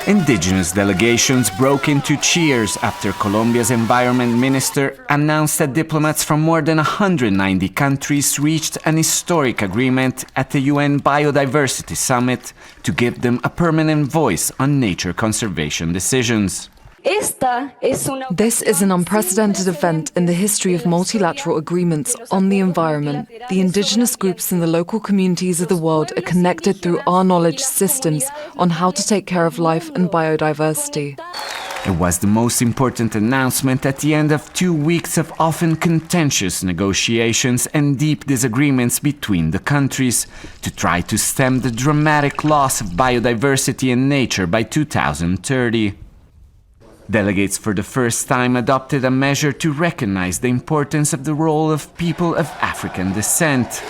Indigenous delegations broke into cheers after Colombia's environment minister announced that diplomats from more than 190 countries reached an historic agreement at the UN Biodiversity Summit to give them a permanent voice on nature conservation decisions. This is an unprecedented event in the history of multilateral agreements on the environment. The indigenous groups in the local communities of the world are connected through our knowledge systems on how to take care of life and biodiversity. It was the most important announcement at the end of 2 weeks of often contentious negotiations and deep disagreements between the countries to try to stem the dramatic loss of biodiversity and nature by 2030. Delegates for the first time adopted a measure to recognize the importance of the role of people of African descent,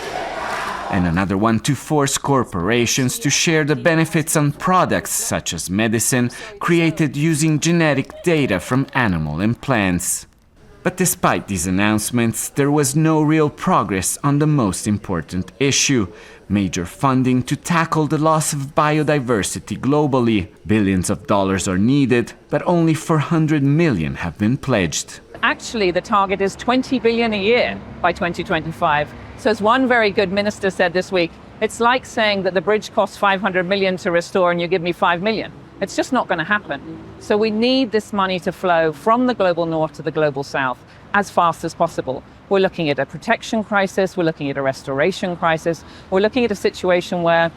and another one to force corporations to share the benefits on products such as medicine created using genetic data from animal and plants. But despite these announcements, there was no real progress on the most important issue: major funding to tackle the loss of biodiversity globally. Billions of dollars are needed, but only 400 million have been pledged. Actually, the target is 20 billion a year by 2025. So as one very good minister said this week, it's like saying that the bridge costs 500 million to restore and you give me 5 million. It's just not going to happen. So we need this money to flow from the global north to the global south as fast as possible. We're looking at a protection crisis, we're looking at a restoration crisis, we're looking at a situation where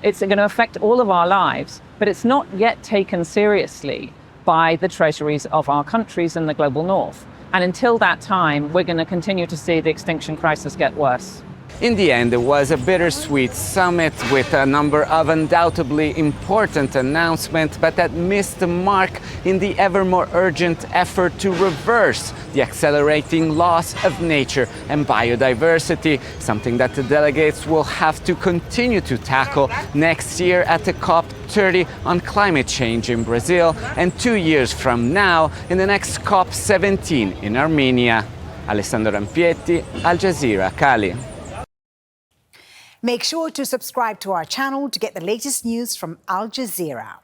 it's going to affect all of our lives, but it's not yet taken seriously by the treasuries of our countries in the global north. And until that time, we're going to continue to see the extinction crisis get worse. In the end, it was a bittersweet summit with a number of undoubtedly important announcements, but that missed the mark in the ever more urgent effort to reverse the accelerating loss of nature and biodiversity, something that the delegates will have to continue to tackle next year at the COP30 on climate change in Brazil, and 2 years from now in the next COP17 in Armenia. Alessandro Rampietti, Al Jazeera, Cali. Make sure to subscribe to our channel to get the latest news from Al Jazeera.